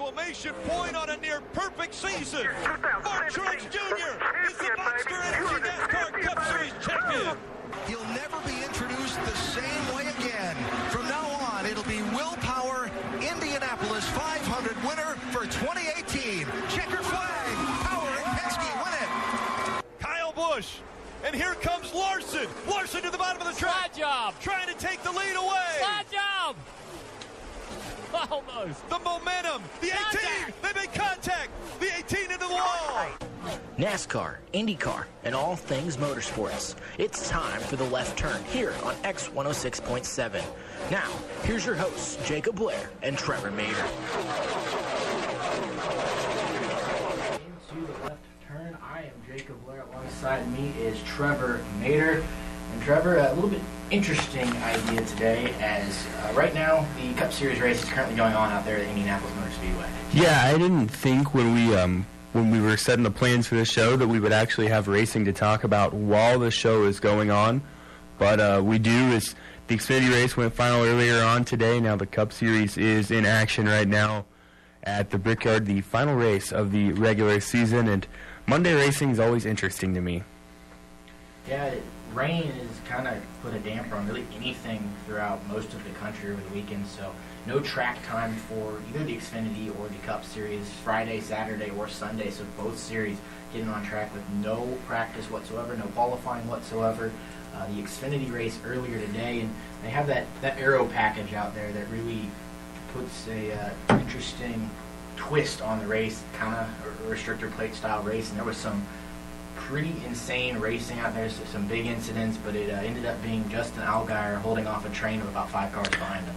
exclamation point on a near-perfect season. Mark Truex Jr. is the Monster Energy NASCAR Cup Series champion. He'll never be introduced the same way again. From now on, it'll be Will Power, Indianapolis 500 winner for 2018. Checker flag. Power and Penske win it. Kyle Busch. And here comes Larson. Larson to the bottom of the track. Slide job. Trying to take the lead away. Slide job. Almost. The momentum. The 18. They make contact. The 18 into the wall. NASCAR, IndyCar, and all things motorsports. It's time for the left turn here on X106.7. Now, here's your hosts, Jacob Blair and Trevor Maeder. Into the left turn, I am Jacob Blair. Alongside me is Trevor Maeder. And Trevor, a little bit interesting idea today, as right now the Cup Series race is currently going on out there at Indianapolis Motor Speedway. Yeah, I didn't think when we were setting the plans for the show that we would actually have racing to talk about while the show is going on. But we do. As the Xfinity race went final earlier on today. Now the Cup Series is in action right now at the Brickyard, the final race of the regular season. And Monday racing is always interesting to me. Yeah, rain has kind of put a damper on really anything throughout most of the country over the weekend, so no track time for either the Xfinity or the Cup Series Friday, Saturday, or Sunday, so both series getting on track with no practice whatsoever, no qualifying whatsoever. The Xfinity race earlier today, and they have that aero package out there that really puts a interesting twist on the race, kind of a restrictor plate style race, and there was some pretty insane racing out there, so some big incidents, but it ended up being Justin Allgaier holding off a train of about 5 cars behind him.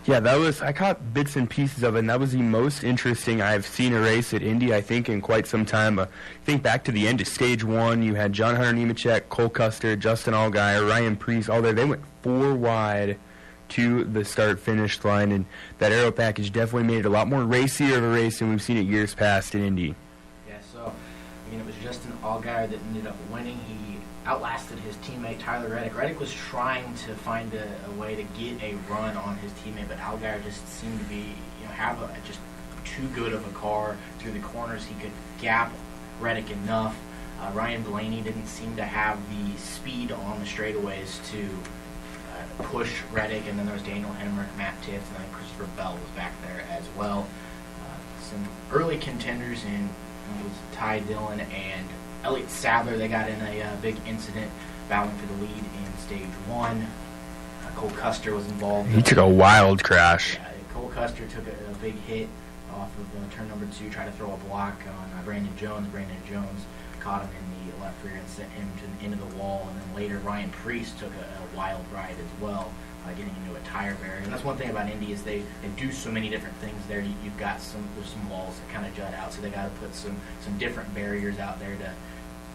Yeah, I caught bits and pieces of it, and that was the most interesting I've seen a race at Indy, I think, in quite some time. Think back to the end of Stage 1, you had John Hunter Nemechek, Cole Custer, Justin Allgaier, Ryan Preece, all there. They went 4 wide to the start-finish line, and that aero package definitely made it a lot more racier of a race than we've seen it years past in Indy. Yeah, so, it was Justin Allgaier that ended up winning. He outlasted his teammate Tyler Reddick. Reddick was trying to find a way to get a run on his teammate, but Allgaier just seemed to be, have just too good of a car through the corners. He could gap Reddick enough. Ryan Blaney didn't seem to have the speed on the straightaways to push Reddick, and then there was Daniel Hemrick, Matt Tifft, and then Christopher Bell was back there as well. Some early contenders in it was Ty Dillon and Elliott Sadler. They got in a big incident battling for the lead in Stage 1. Cole Custer was involved. He took a wild crash. Yeah, Cole Custer took a big hit off of turn number 2, tried to throw a block on Brandon Jones. Brandon Jones caught him in the left rear and sent him to the end of the wall. And then later, Ryan Preece took a wild ride as well, getting into a tire barrier. And that's one thing about Indy is they do so many different things there. You've got there's some walls that kind of jut out, so they got to put some different barriers out there to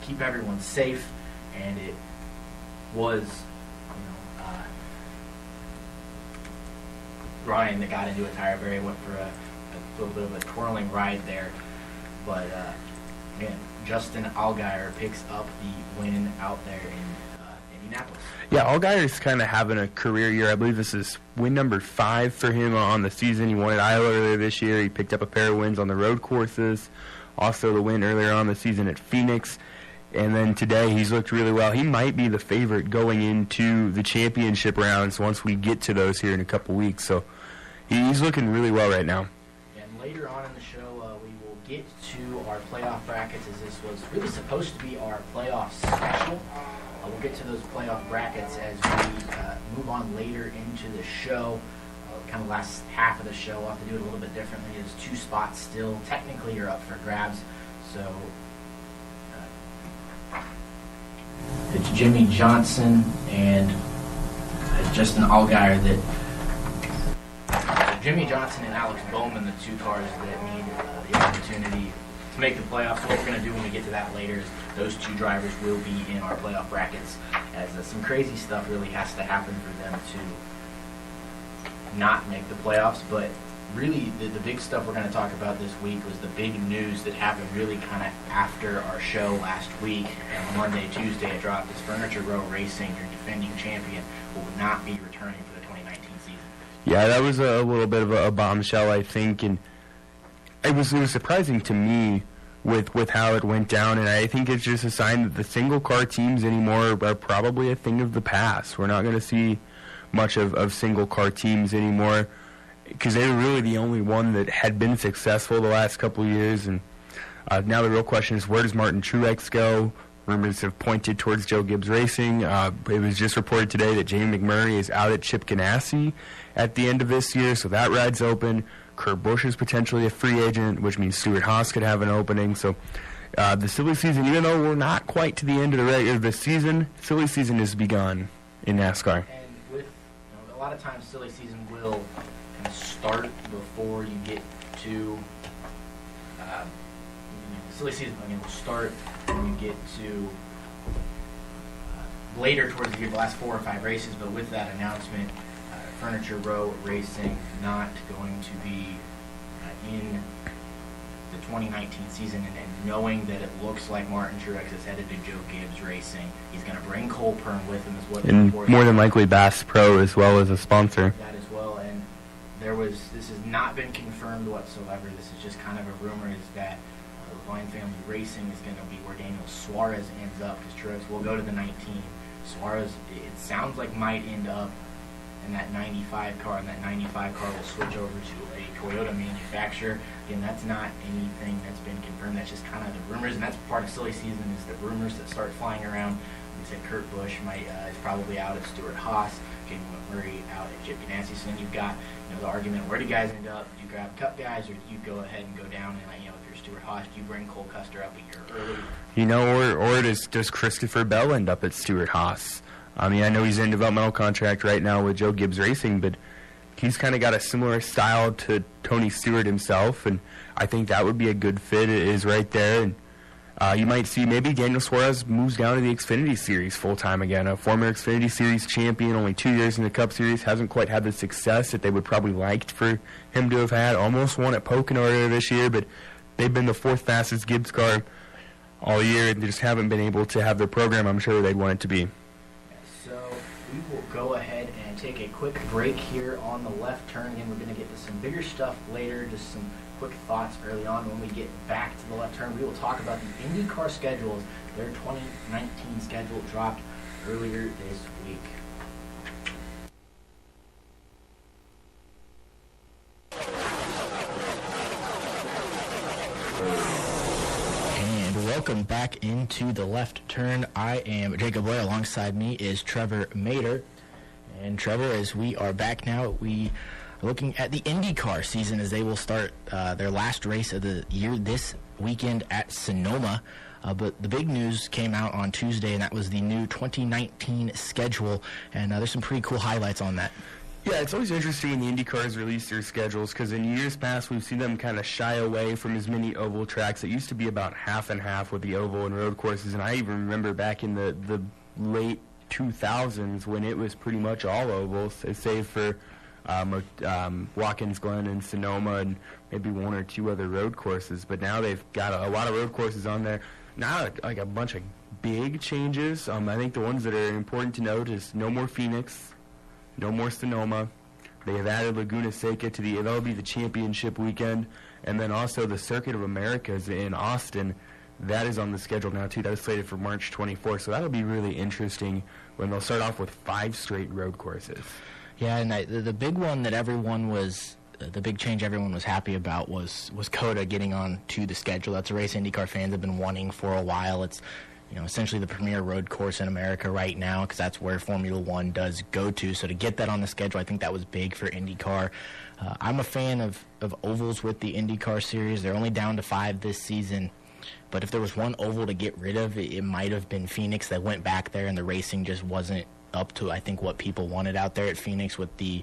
keep everyone safe. And it was Ryan that got into a tire barrier, went for a little bit of a twirling ride there. But again, Justin Allgaier picks up the win out there in Indianapolis. Yeah, Allgaier's kind of having a career year. I believe this is win number 5 for him on the season. He won at Iowa earlier this year. He picked up a pair of wins on the road courses. Also the win earlier on the season at Phoenix. And then today he's looked really well. He might be the favorite going into the championship rounds once we get to those here in a couple weeks. So he's looking really well right now. And later on in the show, we will get to our playoff brackets, as this was really supposed to be our playoff special. We'll get to those playoff brackets as we move on later into the show. Kind of last half of the show, we'll have to do it a little bit differently. There's 2 spots still. Technically, you're up for grabs. So it's Jimmy Johnson and Justin Allgaier Jimmy Johnson and Alex Bowman, the 2 cars that need the opportunity to make the playoffs. So what we're going to do when we get to that later is those 2 drivers will be in our playoff brackets, as some crazy stuff really has to happen for them to not make the playoffs. But really, the big stuff we're going to talk about this week was the big news that happened really kind of after our show last week. And Monday, Tuesday, it dropped as Furniture Row Racing, your defending champion, will not be returning for the 2019 season. Yeah, that was a little bit of a bombshell, I think, and it was surprising to me with how it went down, and I think it's just a sign that the single car teams anymore are probably a thing of the past. We're not going to see much of single car teams anymore, because they were really the only one that had been successful the last couple of years. And now the real question is, where does Martin Truex go? Rumors have pointed towards Joe Gibbs Racing. It was just reported today that Jamie McMurray is out at Chip Ganassi at the end of this year, so that ride's open. Kurt Busch is potentially a free agent, which means Stewart Haas could have an opening. So the silly season, even though we're not quite to the end of the season, silly season has begun in NASCAR. And with a lot of times, silly season will kind of start before you get to silly season. Again, will start when you get to later towards the year, the last 4 or 5 races. But with that announcement, Furniture Row Racing not going to be in the 2019 season, and knowing that it looks like Martin Truex is headed to Joe Gibbs Racing, he's going to bring Cole Pearn with him, is what. And more than likely Bass Pro as well as a sponsor. That as well, and this has not been confirmed whatsoever. This is just kind of a rumor, is that the Vine Family Racing is going to be where Daniel Suarez ends up, because Truex will go to the 19. Suarez, it sounds like, might end up in that 95 car, and that 95 car will switch over to a Toyota manufacturer. Again, that's not anything that's been confirmed. That's just kind of the rumors, and that's part of silly season, is the rumors that start flying around. We said Kurt Busch is probably out at Stewart Haas, Jamie McMurray out at Chip Ganassi. So then you've got the argument: where do guys end up? Do you grab Cup guys, or do you go ahead and go down and if you're Stewart Haas, do you bring Cole Custer up a year early? Or does Christopher Bell end up at Stewart Haas? I mean, I know he's in developmental contract right now with Joe Gibbs Racing, but he's kind of got a similar style to Tony Stewart himself, and I think that would be a good fit. It is right there, and you might see maybe Daniel Suarez moves down to the Xfinity Series full-time again. A former Xfinity Series champion, only 2 years in the Cup Series, hasn't quite had the success that they would probably liked for him to have had. Almost won at Pocono earlier this year, but they've been the 4th fastest Gibbs car all year, and they just haven't been able to have their program I'm sure they'd want it to be. We will go ahead and take a quick break here on the left turn. Again, we're going to get to some bigger stuff later, just some quick thoughts early on. When we get back to the left turn, we will talk about the IndyCar schedules. Their 2019 schedule dropped earlier this week. Welcome back into the left turn. I am Jacob Blair. Alongside me is Trevor Maeder. And Trevor, as we are back now, we are looking at the IndyCar season as they will start their last race of the year this weekend at Sonoma. But the big news came out on Tuesday, and that was the new 2019 schedule. And there's some pretty cool highlights on that. Yeah, it's always interesting when the IndyCars release their schedules, because in years past we've seen them kind of shy away from as many oval tracks. It used to be about half and half with the oval and road courses, and I even remember back in the late 2000s when it was pretty much all ovals, save for Watkins Glen and Sonoma and maybe 1 or 2 other road courses. But now they've got a lot of road courses on there. Not like a bunch of big changes. I think the ones that are important to note is no more Phoenix, no more Sonoma. They have added Laguna Seca that'll be the championship weekend, and then also the Circuit of Americas in Austin. That is on the schedule now too. That is slated for March 24th, so that'll be really interesting when they'll start off with 5 straight road courses. Yeah, and the big one that the big change everyone was happy about was COTA getting on to the schedule. That's a race IndyCar fans have been wanting for a while. It's essentially the premier road course in America right now, because that's where Formula One does go to. So to get that on the schedule, I think that was big for IndyCar. I'm a fan of ovals with the IndyCar series. They're only down to 5 this season. But if there was one oval to get rid of, it might have been Phoenix. They went back there, and the racing just wasn't up to, I think, what people wanted out there at Phoenix with the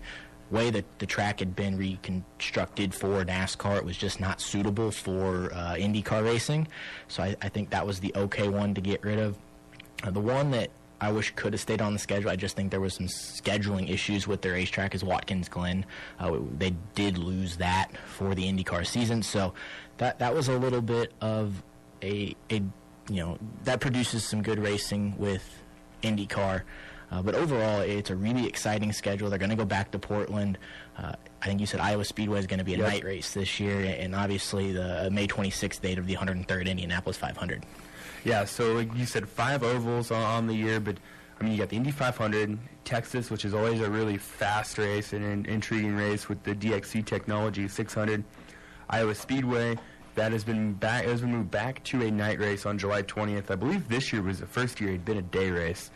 way that the track had been reconstructed for NASCAR. It was just not suitable for IndyCar racing. So I think that was the okay one to get rid of. The one that I wish could have stayed on the schedule, I just think there was some scheduling issues with their racetrack, is Watkins Glen. They did lose that for the IndyCar season. So that was a little bit of that produces some good racing with IndyCar. But overall, it's a really exciting schedule. They're going to go back to Portland. I think you said Iowa Speedway is going to be a night race this year, and obviously the May 26th date of the 103rd Indianapolis 500. Yeah, so like you said, 5 ovals on the year, but I mean, you got the Indy 500, Texas, which is always a really fast race and an intriguing race with the DXC technology 600. Iowa Speedway, that has been moved back to a night race on July 20th. I believe this year was the first year it had been a day race.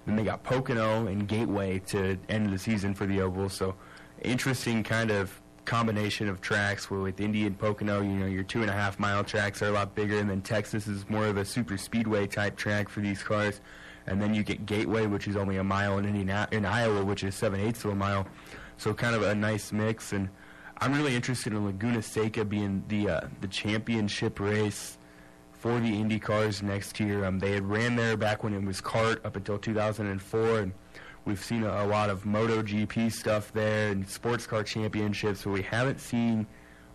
Then they got Pocono and Gateway to end the season for the oval. So interesting kind of combination of tracks where with Indy and Pocono, your 2.5 mile tracks are a lot bigger, and then Texas is more of a super speedway type track for these cars. And then you get Gateway, which is only a mile, in Iowa, which is 7/8 of a mile. So kind of a nice mix. And I'm really interested in Laguna Seca being the championship race for the Indy cars next year. They had ran there back when it was kart up until 2004, and we've seen a lot of MotoGP stuff there and sports car championships, but we haven't seen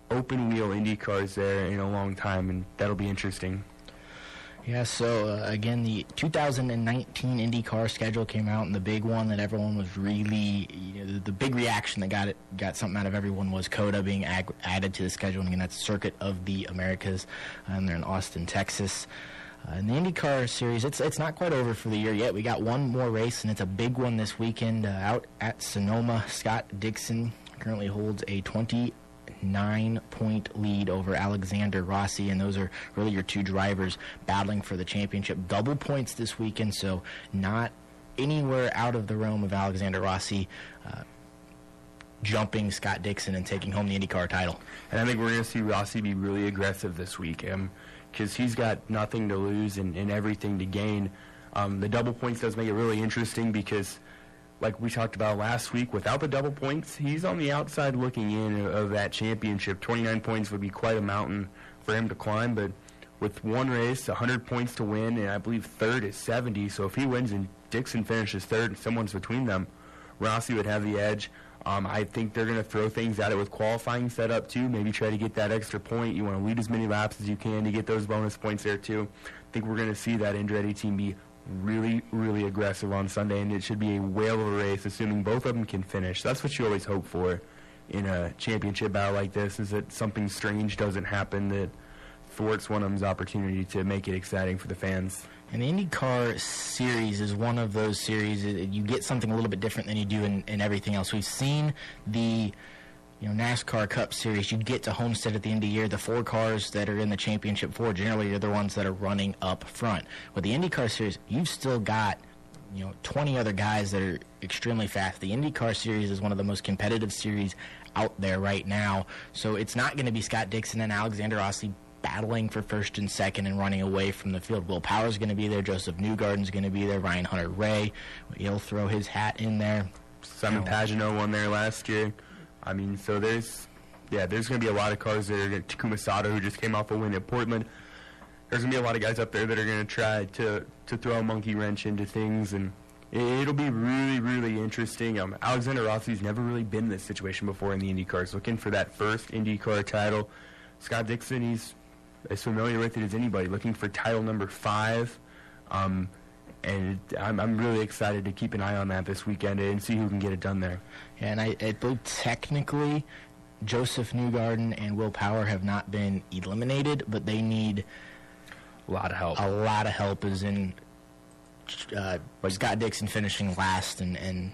open wheel Indy cars there in a long time, and that'll be interesting. Yeah, so again, the 2019 IndyCar schedule came out, and the big one that everyone was really, the big reaction that got something out of everyone was COTA being added to the schedule. And again, that's Circuit of the Americas, and they're in Austin, Texas. In the IndyCar series, it's not quite over for the year yet. We got one more race, and it's a big one this weekend out at Sonoma. Scott Dixon currently holds a 29-point lead over Alexander Rossi, and those are really your two drivers battling for the championship. Double points this weekend, so not anywhere out of the realm of Alexander Rossi jumping Scott Dixon and taking home the IndyCar title. And I think we're going to see Rossi be really aggressive this week because he's got nothing to lose and everything to gain. The double points does make it really interesting because, like we talked about last week, without the double points, he's on the outside looking in of that championship. 29 points would be quite a mountain for him to climb, but with one race, 100 points to win, and I believe third is 70, so if he wins and Dixon finishes third and someone's between them, Rossi would have the edge. I think they're going to throw things at it with qualifying set up too, maybe try to get that extra point. You want to lead as many laps as you can to get those bonus points there too. I think we're going to see that Andretti team be really, really aggressive on Sunday, and it should be a whale of a race, assuming both of them can finish. That's what you always hope for in a championship battle like this, is that something strange doesn't happen that thwarts one of them's opportunity to make it exciting for the fans. And the IndyCar series is one of those series you get something a little bit different than you do in everything else. We've seen the NASCAR Cup Series. You get to Homestead at the end of the year. The 4 cars that are in the championship 4 generally are the ones that are running up front. With the IndyCar Series, you've still got 20 other guys that are extremely fast. The IndyCar Series is one of the most competitive series out there right now. So it's not going to be Scott Dixon and Alexander Rossi battling for first and second and running away from the field. Will Power's going to be there. Joseph Newgarden's going to be there. Ryan Hunter-Reay, he'll throw his hat in there. Simon Pagenaud won there last year. I mean, so there's going to be a lot of cars there. Takuma Sato, who just came off a win at Portland. There's going to be a lot of guys up there that are going to try to throw a monkey wrench into things, and it'll be really, really interesting. Alexander Rossi's never really been in this situation before in the IndyCars, looking for that first IndyCar title. Scott Dixon, he's as familiar with it as anybody, looking for title number 5. And I'm really excited to keep an eye on that this weekend and see who can get it done there. And I believe technically Joseph Newgarden and Will Power have not been eliminated, but they need a lot of help. A lot of help, as in Scott Dixon finishing last and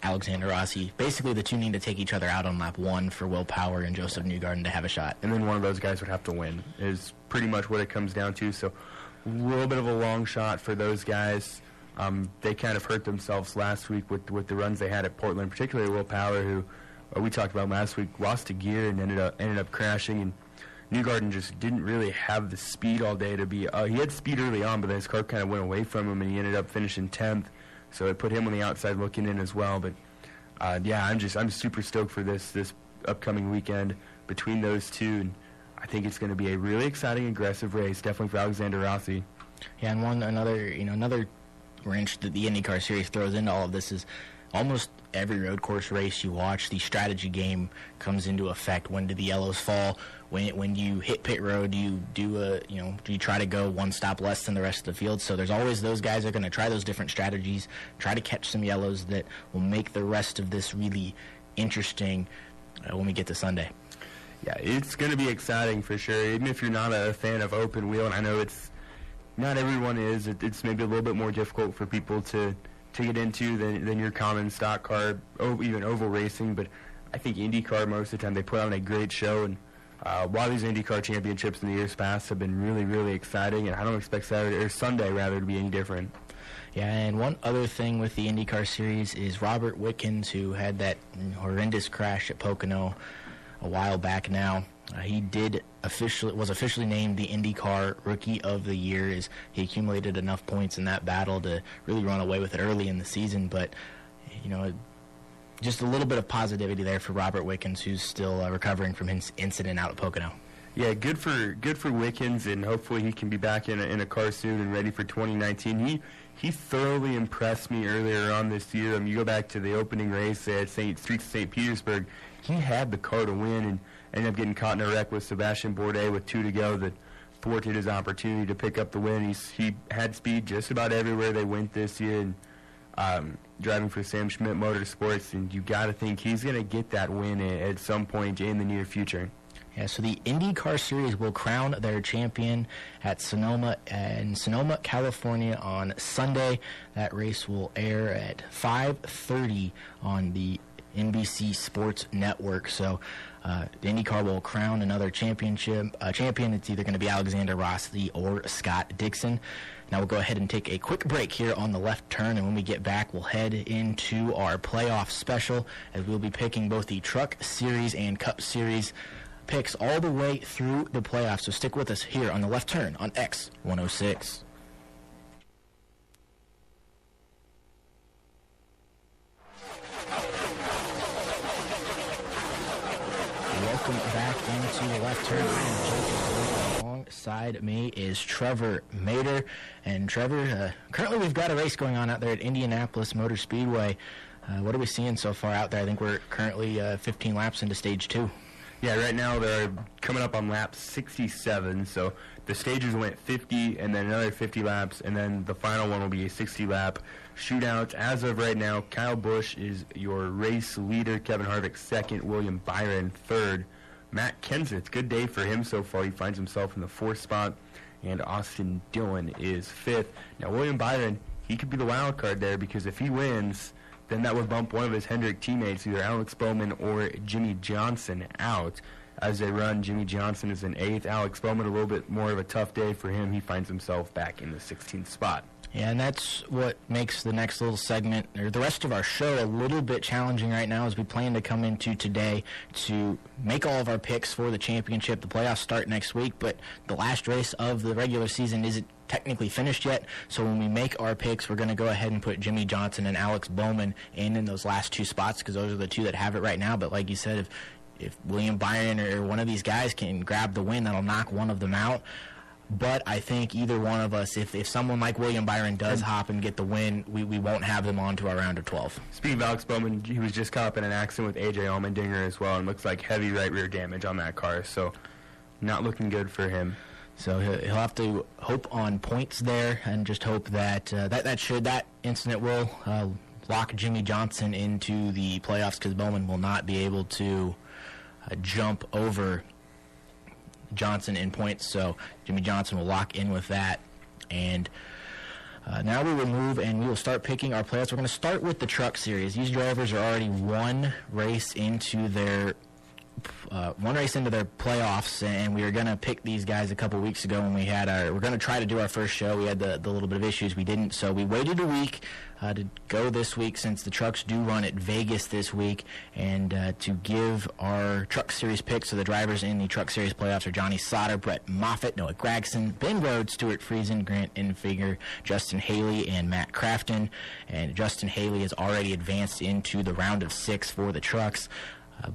Alexander Rossi. Basically, the two need to take each other out on lap 1 for Will Power and Joseph Newgarden to have a shot. And then one of those guys would have to win, is pretty much what it comes down to. So a little bit of a long shot for those guys. They kind of hurt themselves last week with the runs they had at Portland, particularly Will Power, who we talked about last week, lost a gear and ended up crashing. And Newgarden just didn't really have the speed all day to be. He had speed early on, but then his car kind of went away from him, and he ended up finishing 10th. So it put him on the outside looking in as well. But I'm super stoked for this upcoming weekend between those two, and I think it's going to be a really exciting, aggressive race, definitely for Alexander Rossi. Yeah, and another wrench that the IndyCar series throws into all of this is almost every road course race you watch, the strategy game comes into effect. When do the yellows fall? When you hit pit road, do you try to go one stop less than the rest of the field? So there's always those guys that are going to try those different strategies, try to catch some yellows that will make the rest of this really interesting when we get to Sunday. Yeah, it's going to be exciting for sure, even if you're not a fan of open wheel, and I know not everyone is. It's maybe a little bit more difficult for people to get into than your common stock car, even oval racing, but I think IndyCar most of the time they put on a great show, and a lot of these IndyCar championships in the years past have been really, really exciting, and I don't expect Sunday to be any different. Yeah, and one other thing with the IndyCar series is Robert Wickens, who had that horrendous crash at Pocono a while back now. He was officially named the IndyCar Rookie of the Year, as he accumulated enough points in that battle to really run away with it early in the season. But, just a little bit of positivity there for Robert Wickens, who's still recovering from his incident out at Pocono. Yeah, good for Wickens, and hopefully he can be back in a car soon and ready for 2019. He thoroughly impressed me earlier on this year. You go back to the opening race at St. Petersburg. He had the car to win and ended up getting caught in a wreck with Sebastian Bourdais with 2 to go that thwarted his opportunity to pick up the win. He had speed just about everywhere they went this year, and driving for Sam Schmidt Motorsports, and you got to think he's going to get that win at some point in the near future. Yeah, so the IndyCar Series will crown their champion at Sonoma, California on Sunday. That race will air at 5:30 on the NBC Sports Network. So the IndyCar will crown another champion. It's either going to be Alexander Rossi or Scott Dixon. Now we'll go ahead and take a quick break here on the left turn, and when we get back, we'll head into our playoff special, as we'll be picking both the Truck Series and Cup Series picks all the way through the playoffs. So stick with us here on the left turn on X106. Welcome back into the left turn. I am Jacob. Alongside me is Trevor Maeder. And Trevor, currently we've got a race going on out there at Indianapolis Motor Speedway. What are we seeing so far out there? I think we're currently 15 laps into stage 2. Yeah, right now they're coming up on lap 67, so the stages went 50 and then another 50 laps, and then the final one will be a 60-lap shootout. As of right now, Kyle Busch is your race leader, Kevin Harvick second, William Byron third. Matt Kenseth, good day for him so far. He finds himself in the 4th spot, and Austin Dillon is 5th. Now, William Byron, he could be the wild card there, because if he wins, then that would bump one of his Hendrick teammates, either Alex Bowman or Jimmy Johnson, out. As they run, Jimmy Johnson is in 8th. Alex Bowman, a little bit more of a tough day for him. He finds himself back in the 16th spot. Yeah, and that's what makes the next little segment, or the rest of our show, a little bit challenging right now, as we plan to come into today to make all of our picks for the championship. The playoffs start next week, but the last race of the regular season isn't technically finished yet. So when we make our picks, we're going to go ahead and put Jimmy Johnson and Alex Bowman in those last 2 spots, because those are the 2 that have it right now. But like you said, if William Byron or one of these guys can grab the win, that'll knock one of them out. But I think either one of us, if someone like William Byron does hop and get the win, we won't have them on to our round of 12. Speaking of Alex Bowman, he was just caught up in an accident with A.J. Allmendinger as well, and looks like heavy right rear damage on that car, so not looking good for him. So he'll have to hope on points there, and just hope that that incident will lock Jimmy Johnson into the playoffs, because Bowman will not be able to jump over Johnson in points, so Jimmy Johnson will lock in with that. And now we will move and we will start picking our players. We're going to start with the Truck Series. These drivers are already one race into their playoffs, and we were going to pick these guys a couple weeks ago when we're going to try to do our first show. We had the little bit of issues. We didn't, so we waited a week to go this week, since the trucks do run at Vegas this week, and to give our Truck Series picks. So the drivers in the Truck Series playoffs are Johnny Sauter, Brett Moffitt, Noah Gragson, Ben Rhodes, Stuart Friesen, Grant Enfinger, Justin Haley, and Matt Crafton. And Justin Haley has already advanced into the round of 6 for the trucks,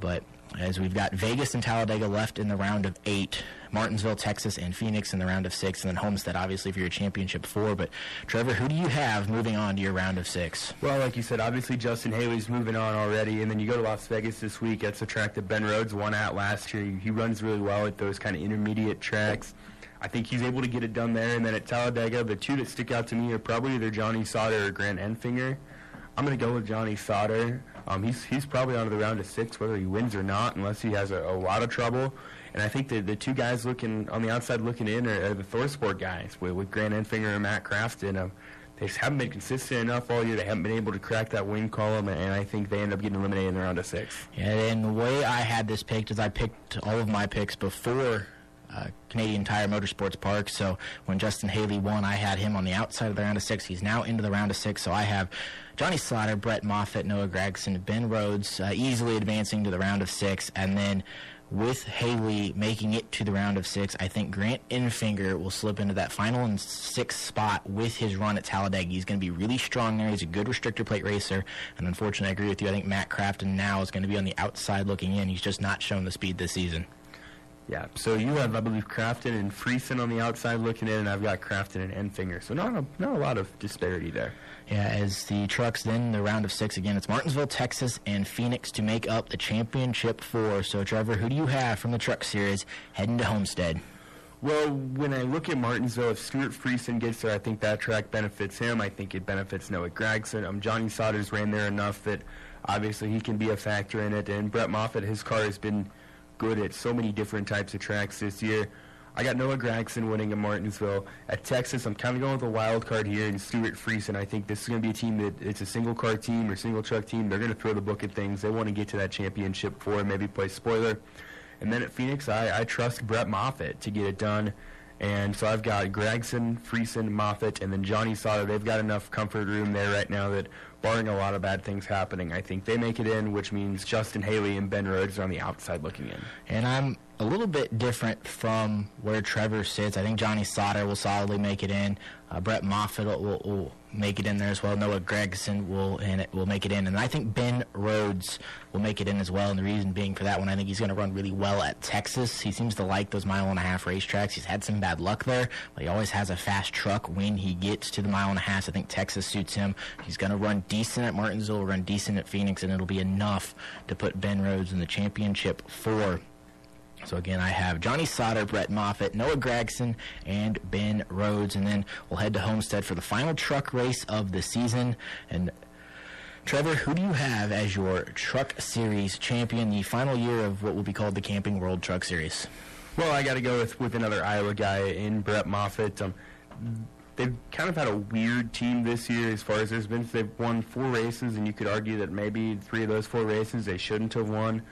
but as we've got Vegas and Talladega left in the round of 8, Martinsville, Texas, and Phoenix in the round of 6, and then Homestead, obviously, for your championship 4. But, Trevor, who do you have moving on to your round of 6? Well, like you said, obviously Justin Haley's moving on already, and then you go to Las Vegas this week. That's a track that Ben Rhodes won at last year. He runs really well at those kind of intermediate tracks. I think he's able to get it done there. And then at Talladega, the two that stick out to me are probably either Johnny Sauter or Grant Enfinger. I'm going to go with Johnny Sauter. He's probably on to the round of 6, whether he wins or not, unless he has a lot of trouble. And I think the two guys looking on the outside looking in are the ThorSport guys with Grant Enfinger and Matt Crafton. They just haven't been consistent enough all year. They haven't been able to crack that win column, and I think they end up getting eliminated in the round of 6. Yeah, and the way I had this picked is I picked all of my picks before Canadian Tire Motorsports Park. So when Justin Haley won, I had him on the outside of the round of 6. He's now into the round of 6. So I have Johnny Slaughter, Brett Moffitt, Noah Gragson, Ben Rhodes easily advancing to the round of 6. And then with Haley making it to the round of 6, I think Grant Enfinger will slip into that final and 6th spot with his run at Talladega. He's going to be really strong there. He's a good restrictor plate racer. And unfortunately, I agree with you. I think Matt Crafton now is going to be on the outside looking in. He's just not shown the speed this season. Yeah, so you have, I believe, Crafton and Friesen on the outside looking in, and I've got Crafton and Enfinger. So not a lot of disparity there. Yeah, as the trucks then, the round of 6 again, it's Martinsville, Texas, and Phoenix to make up the championship 4. So, Trevor, who do you have from the Truck Series heading to Homestead? Well, when I look at Martinsville, if Stuart Friesen gets there, I think that track benefits him. I think it benefits Noah Gragson. Johnny Sauter's ran there enough that obviously he can be a factor in it. And Brett Moffitt, his car has been good at so many different types of tracks this year. I got Noah Gragson winning at Martinsville. At Texas, I'm kind of going with a wild card here, and Stuart Friesen. I think this is going to be a team that it's a single car team or single truck team. They're going to throw the book at things. They want to get to that championship 4 and maybe play spoiler. And then at Phoenix, I trust Brett Moffitt to get it done. And so I've got Gragson, Friesen, Moffitt, and then Johnny Sauter. They've got enough comfort room there right now that, barring a lot of bad things happening, I think they make it in, which means Justin Haley and Ben Rhodes are on the outside looking in. And I'm a little bit different from where Trevor sits. I think Johnny Sauter will solidly make it in. Brett Moffitt will make it in there as well. Noah Gragson will make it in. And I think Ben Rhodes will make it in as well. And the reason being for that one, I think he's going to run really well at Texas. He seems to like those 1.5 mile racetracks. He's had some bad luck there, but he always has a fast truck when he gets to the 1.5 mile. I think Texas suits him. He's going to run decent at Martinsville, run decent at Phoenix, and it'll be enough to put Ben Rhodes in the championship 4. So, again, I have Johnny Sauter, Brett Moffitt, Noah Gragson, and Ben Rhodes. And then we'll head to Homestead for the final truck race of the season. And, Trevor, who do you have as your Truck Series champion, the final year of what will be called the Camping World Truck Series? Well, I got to go with another Iowa guy in Brett Moffitt. They've kind of had a weird team this year as far as there's been. They've won 4 races, and you could argue that maybe 3 of those 4 races they shouldn't have won.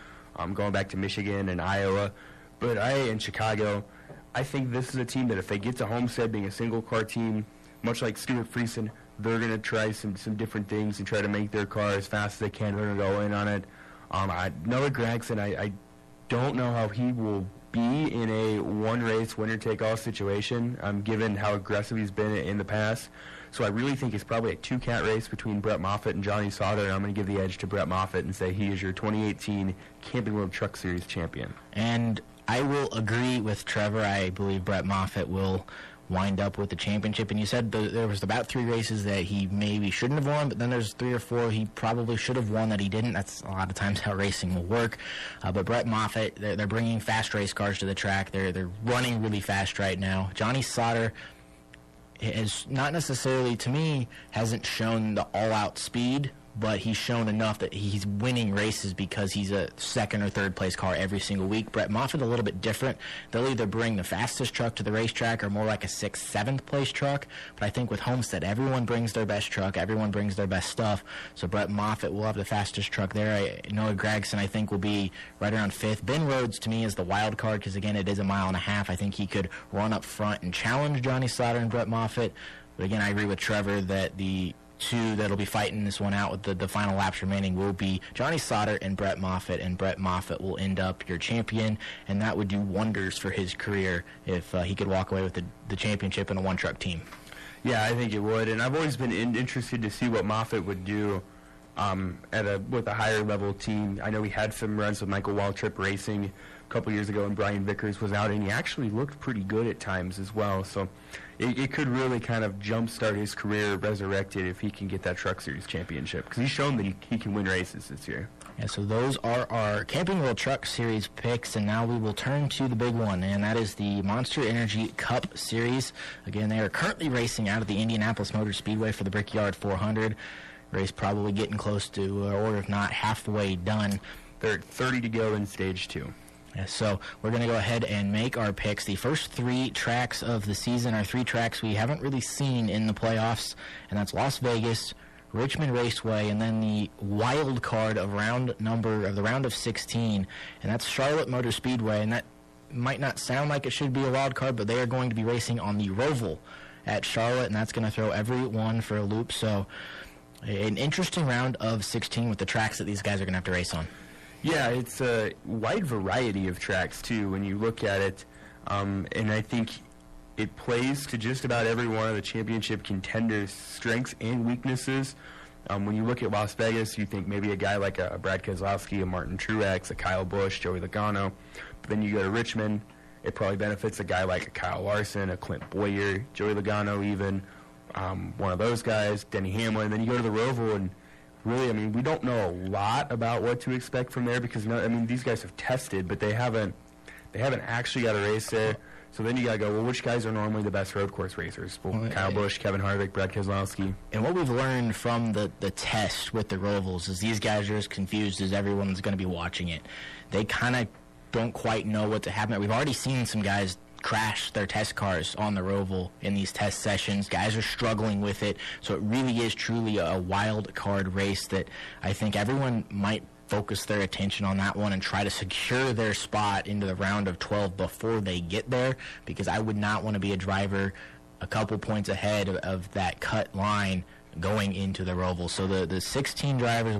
Going back to Michigan and Iowa. But in Chicago, I think this is a team that if they get to Homestead being a single-car team, much like Stuart Friesen, they're going to try some different things and try to make their car as fast as they can. They're going to go in on it. Noah Gragson, I don't know how he will be in a one-race winner-take-all situation, given how aggressive he's been in the past. So I really think it's probably a 2-cat race between Brett Moffitt and Johnny Sauter, and I'm going to give the edge to Brett Moffitt and say he is your 2018 Camping World Truck Series champion. And I will agree with Trevor. I believe Brett Moffitt will wind up with the championship. And you said there was about 3 races that he maybe shouldn't have won, but then there's 3 or 4 he probably should have won that he didn't. That's a lot of times how racing will work. But Brett Moffitt, they're bringing fast race cars to the track. They're running really fast right now. Johnny Sauter is not necessarily, to me, hasn't shown the all-out speed, but he's shown enough that he's winning races because he's a 2nd or 3rd place car every single week. Brett Moffitt a little bit different. They'll either bring the fastest truck to the racetrack or more like a 6th, 7th place truck. But I think with Homestead, everyone brings their best truck. Everyone brings their best stuff. So Brett Moffitt will have the fastest truck there. Noah Gragson, I think, will be right around 5th. Ben Rhodes, to me, is the wild card because, again, it is 1.5 miles. I think he could run up front and challenge Johnny Sauter and Brett Moffitt. But, again, I agree with Trevor that the 2 that'll be fighting this one out with the final laps remaining will be Johnny Sauter and Brett Moffitt Moffitt will end up your champion, and that would do wonders for his career if he could walk away with the championship in a one-truck team. Yeah, I think it would, and I've always been interested to see what Moffitt would do with a higher level team. I know he had some runs with Michael Waltrip Racing a couple years ago, and Brian Vickers was out, and he actually looked pretty good at times as well. So it could really kind of jumpstart his career, resurrected, if he can get that Truck Series championship, because he's shown that he can win races this year. Yeah, so those are our Camping World Truck Series picks, and now we will turn to the big one, and that is the Monster Energy Cup Series. Again, they are currently racing out of the Indianapolis Motor Speedway for the Brickyard 400. Race probably getting close to, or if not, halfway done. They're at 30 to go in Stage 2. Yeah, so we're going to go ahead and make our picks. The first 3 tracks of the season are 3 tracks we haven't really seen in the playoffs, and that's Las Vegas, Richmond Raceway, and then the wild card of the round of 16, and that's Charlotte Motor Speedway. And that might not sound like it should be a wild card, but they are going to be racing on the Roval at Charlotte, and that's going to throw everyone for a loop. So an interesting round of 16 with the tracks that these guys are going to have to race on. Yeah, it's a wide variety of tracks, too, when you look at it. And I think it plays to just about every one of the championship contenders' strengths and weaknesses. When you look at Las Vegas, you think maybe a guy like a Brad Keselowski, a Martin Truex, a Kyle Busch, Joey Logano. But then you go to Richmond, it probably benefits a guy like a Kyle Larson, a Clint Boyer, Joey Logano even, one of those guys, Denny Hamlin. Then you go to the Roval, and really, I mean, we don't know a lot about what to expect from there because, these guys have tested, but they haven't actually got a race there. So then you got to go, well, which guys are normally the best road course racers? Well, Kyle Busch, Kevin Harvick, Brad Keselowski. And what we've learned from the test with the Rovals is these guys are as confused as everyone's going to be watching it. They kind of don't quite know what to happen. We've already seen some guys crash their test cars on the Roval in these test sessions. Guys are struggling with it. So it really is truly a wild card race that I think everyone might focus their attention on that one and try to secure their spot into the round of 12 before they get there, because I would not want to be a driver a couple points ahead of that cut line going into the Roval. So the 16 drivers,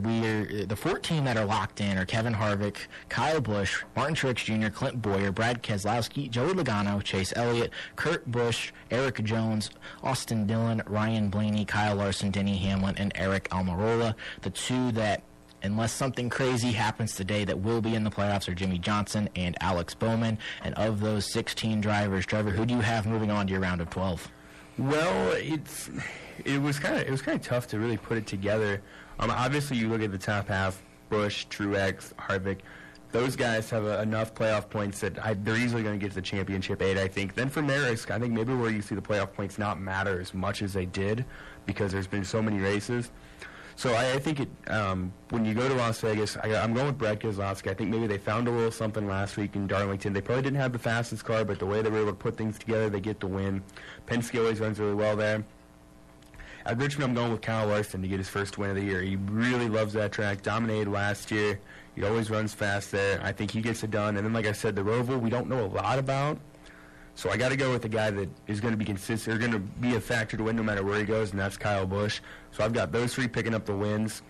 the 14 that are locked in are Kevin Harvick, Kyle Busch, Martin Truex Jr., Clint Boyer, Brad Keselowski, Joey Logano, Chase Elliott, Kurt Busch, Eric Jones, Austin Dillon, Ryan Blaney, Kyle Larson, Denny Hamlin, and Eric Almirola. The 2 that, unless something crazy happens today, that will be in the playoffs are Jimmy Johnson and Alex Bowman. And of those 16 drivers, Trevor, who do you have moving on to your round of 12? Well, it was kind of tough to really put it together. Obviously, you look at the top half: Busch, Truex, Harvick. Those guys have enough playoff points that they're easily going to get to the championship 8, I think. Then from there, I think maybe where you see the playoff points not matter as much as they did because there's been so many races. So I think when you go to Las Vegas, I'm going with Brad Keselowski. I think maybe they found a little something last week in Darlington. They probably didn't have the fastest car, but the way they were able to put things together, they get the win. Penske always runs really well there. At Richmond, I'm going with Kyle Larson to get his first win of the year. He really loves that track. Dominated last year. He always runs fast there. I think he gets it done. And then, like I said, the Roval, we don't know a lot about. So I got to go with the guy that is going to be consistent, or going to be a factor to win no matter where he goes, and that's Kyle Busch. So I've got those 3 picking up the wins.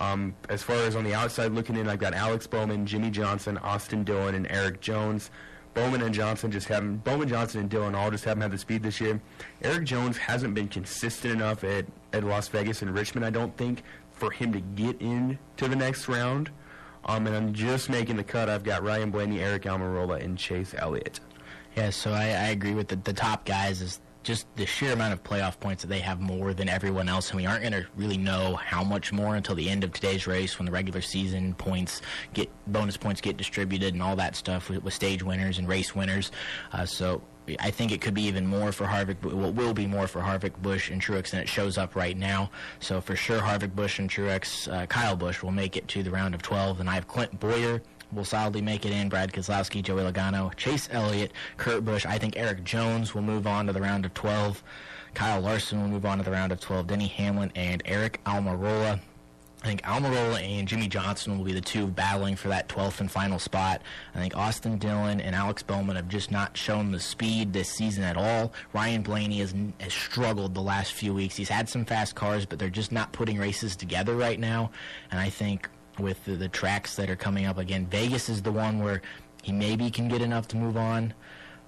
As far as on the outside looking in, I've got Alex Bowman, Jimmy Johnson, Austin Dillon, and Eric Jones. Bowman, Johnson, and Dillon all just haven't had the speed this year. Eric Jones hasn't been consistent enough at Las Vegas and Richmond, I don't think, for him to get into the next round. And I'm just making the cut. I've got Ryan Blaney, Eric Almirola, and Chase Elliott. Yeah, so I agree with the top guys. Is just the sheer amount of playoff points that they have more than everyone else, and we aren't going to really know how much more until the end of today's race when the regular season bonus points get distributed and all that stuff with stage winners and race winners. So I think it could be even more for Harvick, will be more for Harvick, Busch, and Truex than it shows up right now. So for sure, Harvick, Busch, and Truex, Kyle Busch will make it to the round of 12, and I have Clint Boyer will solidly make it in, Brad Keselowski, Joey Logano, Chase Elliott, Kurt Busch. I think Eric Jones will move on to the round of 12. Kyle Larson will move on to the round of 12. Denny Hamlin and Eric Almirola. I think Almirola and Jimmy Johnson will be the 2 battling for that 12th and final spot. I think Austin Dillon and Alex Bowman have just not shown the speed this season at all. Ryan Blaney has struggled the last few weeks. He's had some fast cars, but they're just not putting races together right now. And I think with the tracks that are coming up again, Vegas is the one where he maybe can get enough to move on,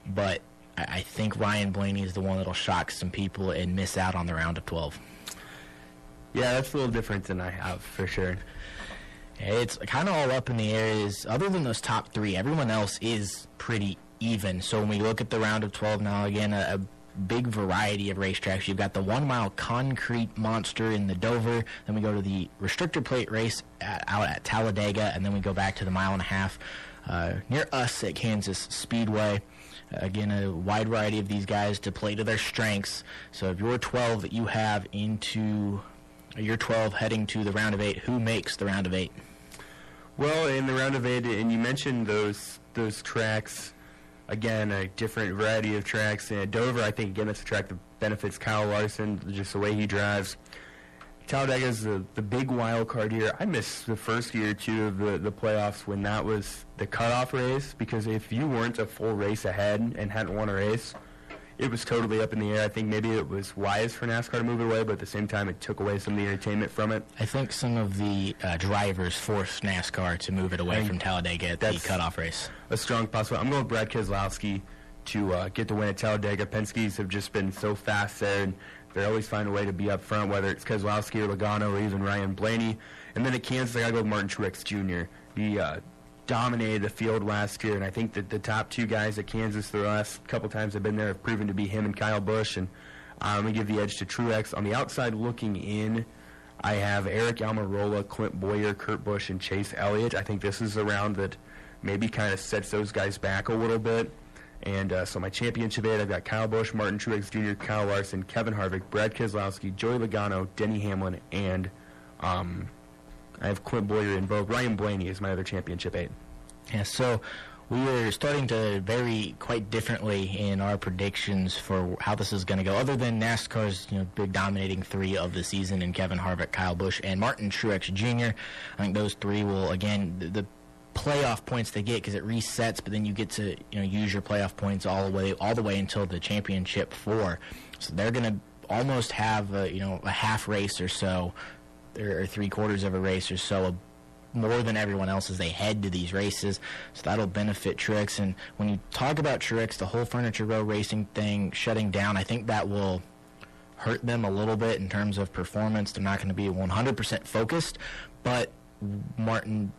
but I think Ryan Blaney is the one that'll shock some people and miss out on the round of 12. Yeah, that's a little different than I have, for sure. It's kind of all up in the air. Other than those top three, everyone else is pretty even. So when we look at the round of 12 now, again, a big variety of racetracks. You've got the 1 mile concrete monster in the Dover. Then we go to the restrictor plate race out at Talladega, and then we go back to the 1.5 mile near us at Kansas Speedway. Again, a wide variety of these guys to play to their strengths. So if you're 12 that you have into your 12 heading to the round of 8, who makes the round of 8? Well, in the round of 8, and you mentioned those tracks, again, a different variety of tracks. And Dover, I think, again, that's a track that benefits Kyle Larson, just the way he drives. Talladega is the big wild card here. I missed the first year or two of the playoffs when that was the cutoff race, because if you weren't a full race ahead and hadn't won a race, it was totally up in the air. I think maybe it was wise for NASCAR to move it away, but at the same time, it took away some of the entertainment from it. I think some of the drivers forced NASCAR to move it away from Talladega at the cutoff race. A strong possibility. I'm going with Brad Keselowski to get the win at Talladega. Penske's have just been so fast there, and they always find a way to be up front, whether it's Keselowski or Logano or even Ryan Blaney. And then at Kansas, I got to go with Martin Truex Jr. He dominated the field last year, and I think that the top two guys at Kansas the last couple times I've been there have proven to be him and Kyle Busch, and I'm going to give the edge to Truex. On the outside looking in, I have Eric Almirola, Clint Bowyer, Kurt Busch, and Chase Elliott. I think this is a round that maybe kind of sets those guys back a little bit. And so my championship 8, I've got Kyle Busch, Martin Truex Jr., Kyle Larson, Kevin Harvick, Brad Keselowski, Joey Logano, Denny Hamlin, and I have Clint Bowyer in both. Ryan Blaney is my other championship 8. Yeah, so we were starting to vary quite differently in our predictions for how this is going to go, other than NASCAR's big dominating 3 of the season in Kevin Harvick, Kyle Busch, and Martin Truex Jr. I think those 3 will, again, the playoff points they get, because it resets, but then you get to use your playoff points all the way until the championship 4. So they're going to almost have a half race or so, or 3/4 of a race or so, more than everyone else as they head to these races. So that'll benefit Truex. And when you talk about Truex, the whole Furniture Row racing thing shutting down, I think that will hurt them a little bit in terms of performance. They're not going to be 100% focused, but Martin,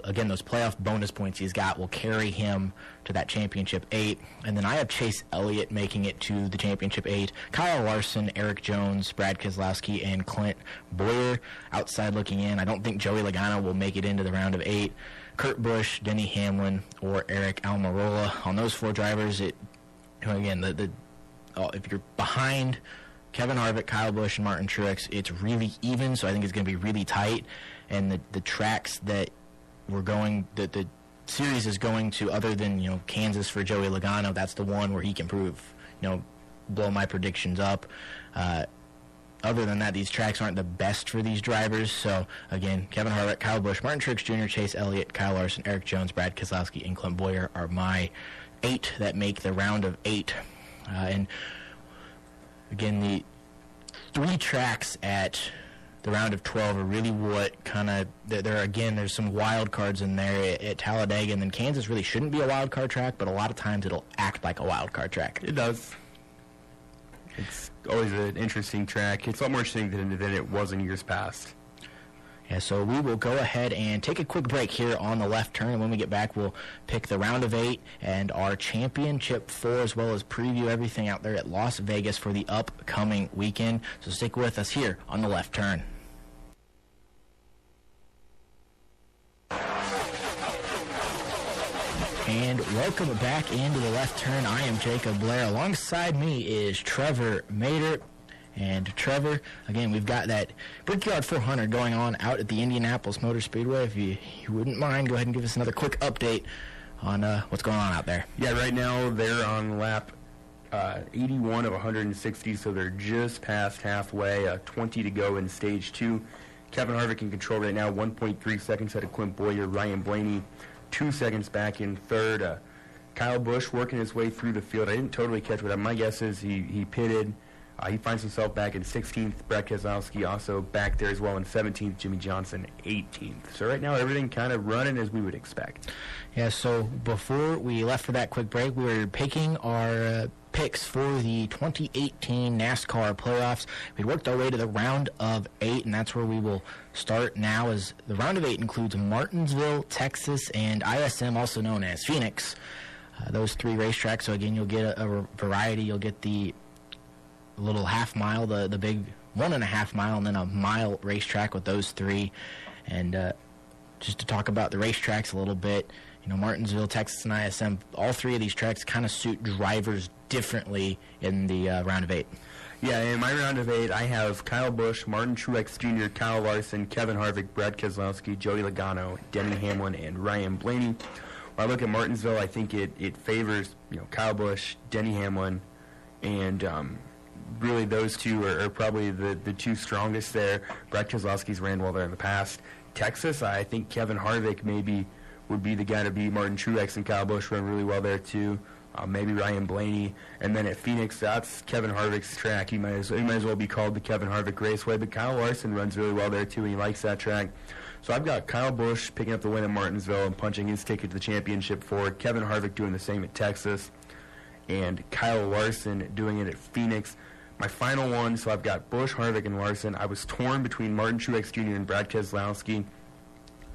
again, those playoff bonus points he's got will carry him to that championship 8. And then I have Chase Elliott making it to the championship 8. Kyle Larson, Eric Jones, Brad Keselowski, and Clint Bowyer. Outside looking in, I don't think Joey Logano will make it into the round of 8. Kurt Busch, Denny Hamlin, or Eric Almirola. On those 4 drivers, again, if you're behind Kevin Harvick, Kyle Busch, and Martin Truex, it's really even, so I think it's going to be really tight. And the tracks that we're going, the series is going to, other than Kansas for Joey Logano, that's the one where he can prove, blow my predictions up. Other than that, these tracks aren't the best for these drivers. So again, Kevin Harvick, Kyle Busch, Martin Truex Jr., Chase Elliott, Kyle Larson, Eric Jones, Brad Keselowski, and Clint Bowyer are my 8 that make the round of 8. And again, the 3 tracks at the round of 12 are really what kind of, there's some wild cards in there at Talladega, and then Kansas really shouldn't be a wild card track, but a lot of times it'll act like a wild card track. It does. It's always an interesting track. It's a lot more interesting than it was in years past. Yeah, so we will go ahead and take a quick break here on the left turn, and when we get back, we'll pick the round of 8 and our championship 4, as well as preview everything out there at Las Vegas for the upcoming weekend. So stick with us here on the left turn. And welcome back into the left turn. I am Jacob Blair. Alongside me is Trevor Maeder. And Trevor, again, we've got that Brickyard 400 going on out at the Indianapolis Motor Speedway. If you wouldn't mind, go ahead and give us another quick update on what's going on out there. Yeah, right now they're on lap 81 of 160, so they're just past halfway, 20 to go in stage 2. Kevin Harvick in control right now, 1.3 seconds ahead of Clint Bowyer. Ryan Blaney 2 seconds back in third. Kyle Busch working his way through the field. I didn't totally catch what my guess is. He pitted. He finds himself back in 16th. Brad Keselowski also back there as well in 17th. Jimmy Johnson 18th. So right now everything kind of running as we would expect. Yeah, so before we left for that quick break, we were picking our picks for the 2018 NASCAR Playoffs. We'd worked our way to the round of 8, and that's where we will start now, as the round of 8 includes Martinsville, Texas, and ISM, also known as Phoenix. Those 3 racetracks. So again, you'll get a variety. You'll get the little half mile, the big 1.5 mile, and then a mile racetrack with those 3. And just to talk about the racetracks a little bit, Martinsville, Texas, and ISM, all 3 of these tracks kind of suit drivers differently in the round of 8. Yeah, in my round of 8, I have Kyle Busch, Martin Truex Jr., Kyle Larson, Kevin Harvick, Brad Keselowski, Joey Logano, Denny Hamlin, and Ryan Blaney. When I look at Martinsville, I think it favors Kyle Busch, Denny Hamlin, and really those 2 are probably the 2 strongest there. Brad Keselowski's ran well there in the past. Texas, I think Kevin Harvick maybe would be the guy to beat. Martin Truex and Kyle Busch run really well there too. Maybe Ryan Blaney. And then at Phoenix, that's Kevin Harvick's track. He might as well be called the Kevin Harvick Raceway. But Kyle Larson runs really well there too, and he likes that track. So I've got Kyle Busch picking up the win at Martinsville and punching his ticket to the championship forward. Kevin Harvick doing the same at Texas, and Kyle Larson doing it at Phoenix. My final one, so I've got Busch, Harvick, and Larson. I was torn between Martin Truex Jr. and Brad Keselowski.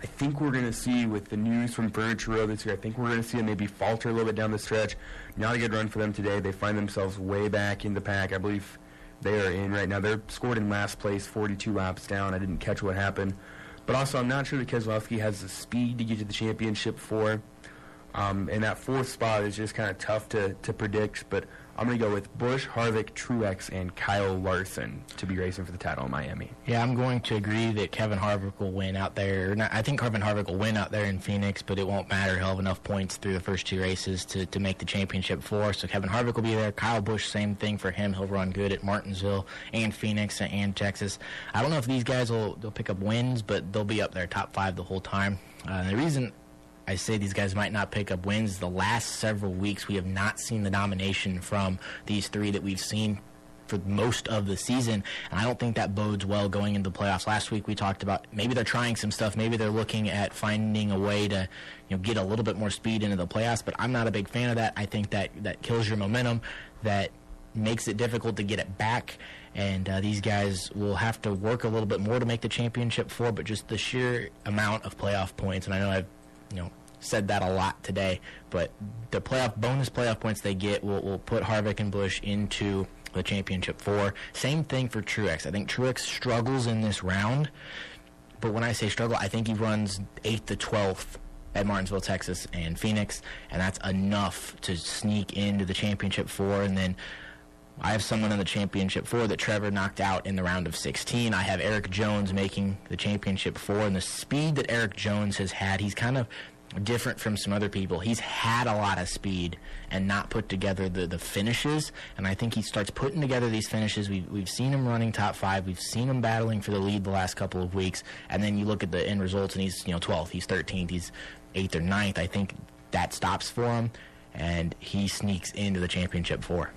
I think we're going to see, with the news from Bertruo this year, I think we're going to see them maybe falter a little bit down the stretch. Not a good run for them today. They find themselves way back in the pack. I believe they are in right now. They're scored in last place, 42 laps down. I didn't catch what happened. But also, I'm not sure that Keselowski has the speed to get to the championship for. And that 4th spot is just kind of tough to predict. But I'm going to go with Busch, Harvick, Truex, and Kyle Larson to be racing for the title in Miami. Yeah, I'm going to agree that Kevin Harvick will win out there. I think Kevin Harvick will win out there in Phoenix, but it won't matter. He'll have enough points through the first 2 races to make the championship 4. So Kevin Harvick will be there. Kyle Busch, same thing for him. He'll run good at Martinsville and Phoenix and Texas. I don't know if these guys they'll pick up wins, but they'll be up there top 5 the whole time. The reason I say these guys might not pick up wins, the last several weeks we have not seen the domination from these 3 that we've seen for most of the season, and I don't think that bodes well going into the playoffs. Last week we talked about maybe they're trying some stuff, maybe they're looking at finding a way to get a little bit more speed into the playoffs, but I'm not a big fan of that. I think that kills your momentum, that makes it difficult to get it back, and these guys will have to work a little bit more to make the championship 4, but just the sheer amount of playoff points, and I know I've said that a lot today, but the bonus playoff points they get will put Harvick and Busch into the championship 4. Same thing for Truex. I think Truex struggles in this round, but when I say struggle, I think he runs 8th to 12th at Martinsville, Texas, and Phoenix, and that's enough to sneak into the championship 4. And then I have someone in the championship 4 that Trevor knocked out in the round of 16. I have Eric Jones making the championship 4, and the speed that Eric Jones has had, he's kind of different from some other people. He's had a lot of speed and not put together the finishes, and I think he starts putting together these finishes. We've seen him running top 5. We've seen him battling for the lead the last couple of weeks, and then you look at the end results, and he's 12th, he's 13th, he's 8th or 9th. I think that stops for him, and he sneaks into the championship 4.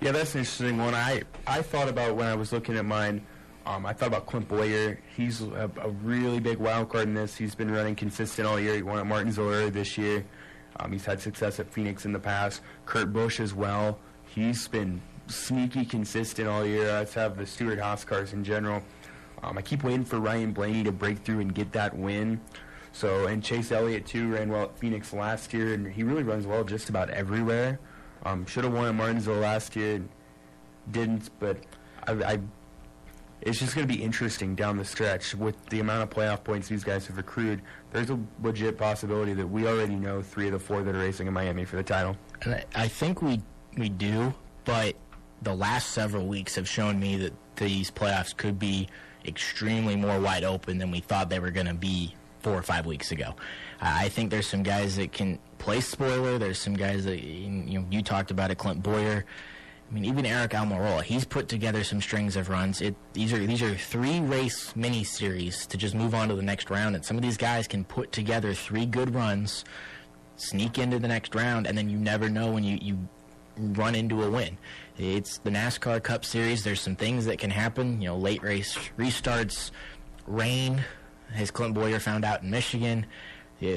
Yeah, that's an interesting one. I thought about when I was looking at mine. I thought about Clint Boyer. He's a really big wild card in this. He's been running consistent all year. He won at Martinsville earlier this year. He's had success at Phoenix in the past. Kurt Busch as well. He's been sneaky consistent all year. Let's have the Stewart-Haas cars in general. I keep waiting for Ryan Blaney to break through and get that win. And Chase Elliott, too, ran well at Phoenix last year, and he really runs well just about everywhere. Should have won at Martinsville last year, didn't, but it's just going to be interesting down the stretch with the amount of playoff points these guys have accrued. There's a legit possibility that we already know 3 of the 4 that are racing in Miami for the title. And I think we do, but the last several weeks have shown me that these playoffs could be extremely more wide open than we thought they were going to be 4 or 5 weeks ago. I think there's some guys that can play spoiler. There's some guys that you talked about it, Clint Boyer. I mean, even Eric Almirola, he's put together some strings of runs. These are 3-race mini-series to just move on to the next round, and some of these guys can put together 3 good runs, sneak into the next round, and then you never know when you run into a win. It's the NASCAR Cup Series. There's some things that can happen, late race restarts, rain, as Clint Boyer found out in Michigan.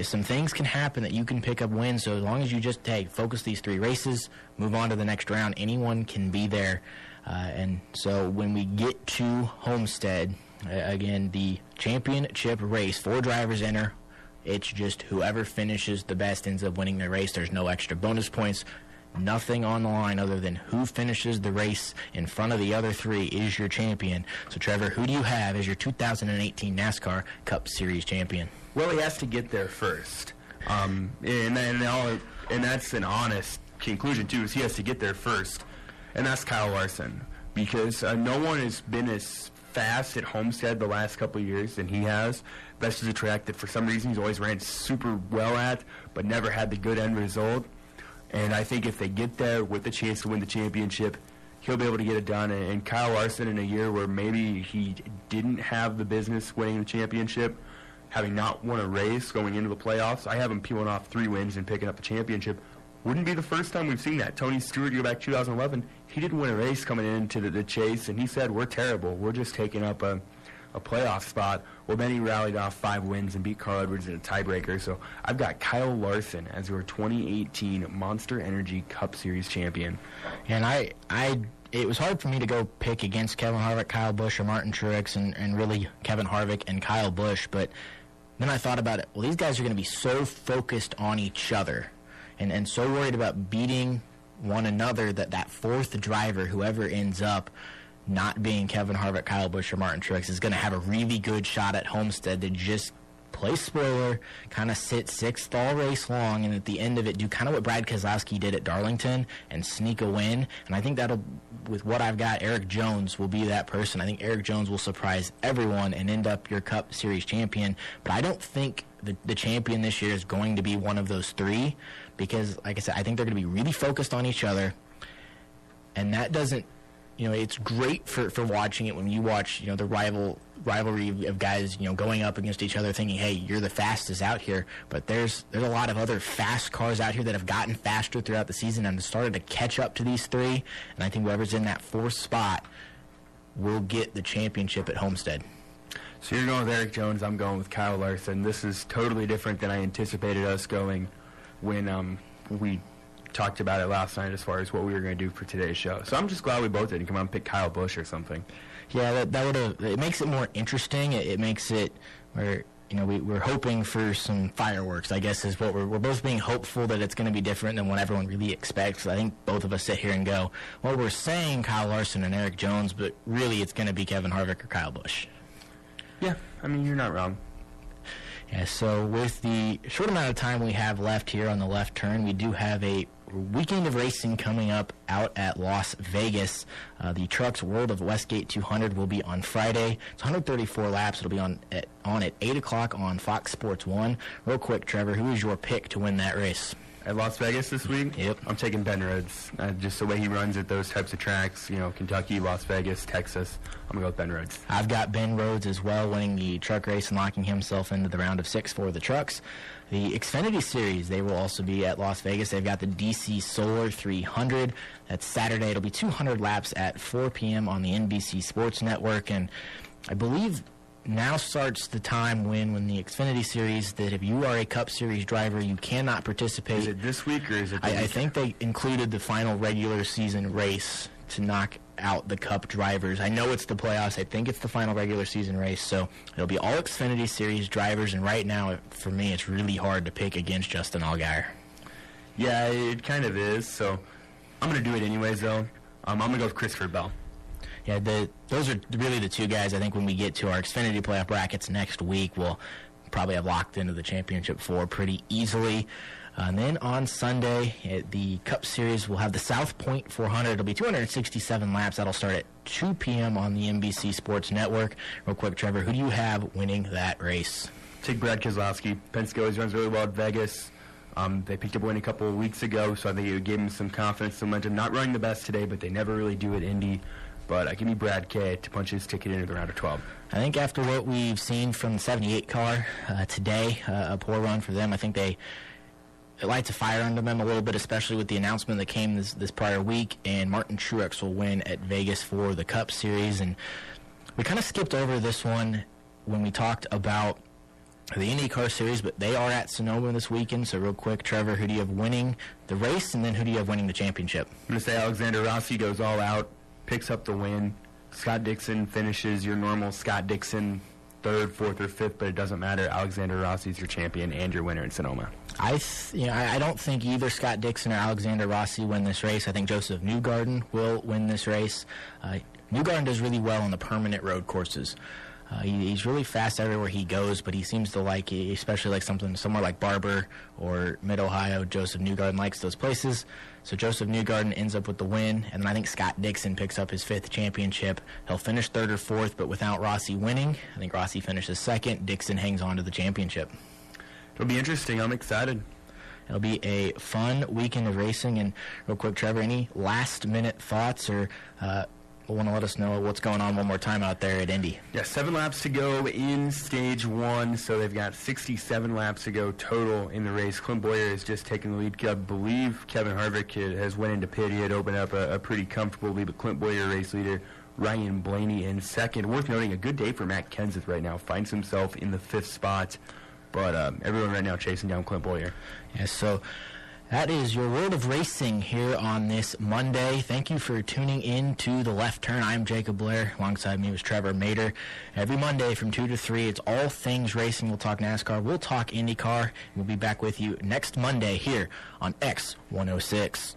some things can happen that you can pick up wins. So as long as you just focus these 3 races, move on to the next round, anyone can be there. And so when we get to Homestead, again, the championship race, 4 drivers enter. It's just whoever finishes the best ends up winning the race. There's no extra bonus points. Nothing on the line other than who finishes the race in front of the other 3 is your champion. So, Trevor, who do you have as your 2018 NASCAR Cup Series champion? Well, he has to get there first. And that's an honest conclusion, too, is he has to get there first. And that's Kyle Larson. Because no one has been as fast at Homestead the last couple of years than he has. Best is a track that for some reason he's always ran super well at, but never had the good end result. And I think if they get there with the chance to win the championship, he'll be able to get it done. And Kyle Larson, in a year where maybe he didn't have the business winning the championship, having not won a race going into the playoffs, I have him peeling off 3 wins and picking up the championship. Wouldn't be the first time we've seen that. Tony Stewart, you go back 2011, he didn't win a race coming into the chase, and he said, we're terrible. We're just taking up a playoff spot. Well, then he rallied off 5 wins and beat Carl Edwards in a tiebreaker. So I've got Kyle Larson as your 2018 Monster Energy Cup Series champion. And it was hard for me to go pick against Kevin Harvick, Kyle Busch, or Martin Truex, and really Kevin Harvick and Kyle Busch. But then I thought about it. Well, these guys are going to be so focused on each other and so worried about beating one another that 4th driver, whoever ends up not being Kevin Harvick, Kyle Busch, or Martin Truex, is going to have a really good shot at Homestead to just play spoiler, kind of sit 6th all race long, and at the end of it do kind of what Brad Keselowski did at Darlington and sneak a win. And I think that'll, with what I've got, Eric Jones will be that person. I think Eric Jones will surprise everyone and end up your Cup Series champion. But I don't think the champion this year is going to be one of those 3 because, like I said, I think they're going to be really focused on each other. And that doesn't, it's great for watching it when you watch, the rivalry of guys, going up against each other thinking, hey, you're the fastest out here. But there's a lot of other fast cars out here that have gotten faster throughout the season and started to catch up to these 3. And I think whoever's in that 4th spot will get the championship at Homestead. So you're going with Eric Jones. I'm going with Kyle Larson. This is totally different than I anticipated us going when we talked about it last night as far as what we were going to do for today's show. So I'm just glad we both didn't come out and pick Kyle Busch or something. Yeah, that would have. It makes it more interesting. It makes it where we're hoping for some fireworks, I guess, is what we're both being hopeful that it's going to be different than what everyone really expects. I think both of us sit here and go, well, we're saying Kyle Larson and Eric Jones, but really it's going to be Kevin Harvick or Kyle Busch. Yeah, I mean, you're not wrong. Yeah, so with the short amount of time we have left here on the left turn, we do have a weekend of racing coming up out at Las Vegas. The Trucks World of Westgate 200 will be on Friday. It's 134 laps. It'll be on at 8 o'clock on Fox Sports 1. Real quick, Trevor, who is your pick to win that race? At Las Vegas this week? Yep. I'm taking Ben Rhodes. Just the way he runs at those types of tracks, Kentucky, Las Vegas, Texas. I'm going to go with Ben Rhodes. I've got Ben Rhodes as well, winning the truck race and locking himself into the round of 6 for the Trucks. The Xfinity Series, they will also be at Las Vegas. They've got the DC Solar 300. That's Saturday. It'll be 200 laps at 4 p.m. on the NBC Sports Network. And I believe now starts the time when the Xfinity Series, that if you are a Cup Series driver, you cannot participate. Is it this week or is it I think they included the final regular season race to knock out the Cup drivers. I know it's the playoffs. I think it's the final regular season race. So it'll be all Xfinity Series drivers. And right now, for me, it's really hard to pick against Justin Allgaier. Yeah, it kind of is. So I'm going to do it anyways, though. I'm going to go with Christopher Bell. Yeah, those are really the 2 guys. I think when we get to our Xfinity playoff brackets next week, we'll probably have locked into the championship 4 pretty easily. And then on Sunday, at the Cup Series, we'll have the South Point 400. It'll be 267 laps. That'll start at 2 p.m. on the NBC Sports Network. Real quick, Trevor, who do you have winning that race? Take Brad Keselowski. Penske always runs really well at Vegas. They picked up a win a couple of weeks ago, so I think it gave him some confidence, some momentum. Not running the best today, but they never really do at Indy. But give me Brad K to punch his ticket into the round of 12. I think after what we've seen from the 78 car today, a poor run for them. I think it lights a fire under them a little bit, especially with the announcement that came this prior week. And Martin Truex will win at Vegas for the Cup Series. And we kind of skipped over this one when we talked about the IndyCar Series, but they are at Sonoma this weekend. So real quick, Trevor, who do you have winning the race, and then who do you have winning the championship? I'm going to say Alexander Rossi goes all out, picks up the win. Scott Dixon finishes your normal Scott Dixon third, fourth, or fifth, but it doesn't matter. Alexander Rossi's your champion and your winner in Sonoma. I don't think either Scott Dixon or Alexander Rossi win this race. I think Joseph Newgarden will win this race. Newgarden does really well on the permanent road courses. He's really fast everywhere he goes, but he seems to like, especially like somewhere like Barber or Mid-Ohio, Joseph Newgarden likes those places. So Joseph Newgarden ends up with the win, and then I think Scott Dixon picks up his 5th championship. He'll finish 3rd or 4th, but without Rossi winning. I think Rossi finishes 2nd. Dixon hangs on to the championship. It'll be interesting. I'm excited. It'll be a fun weekend of racing. And real quick, Trevor, any last-minute thoughts or want to let us know what's going on one more time out there at Indy? Yeah, 7 laps to go in stage 1, so they've got 67 laps to go total in the race. Clint Boyer is just taking the lead. I believe Kevin Harvick has went into pit. He had opened up a pretty comfortable lead, but Clint Boyer, race leader. Ryan Blaney in 2nd. Worth noting, a good day for Matt Kenseth right now. Finds himself in the 5th spot, but everyone right now chasing down Clint Boyer. Yeah, so that is your world of racing here on this Monday. Thank you for tuning in to The Left Turn. I'm Jacob Blair. Alongside me was Trevor Maeder. Every Monday from 2 to 3, it's all things racing. We'll talk NASCAR. We'll talk IndyCar. We'll be back with you next Monday here on X106.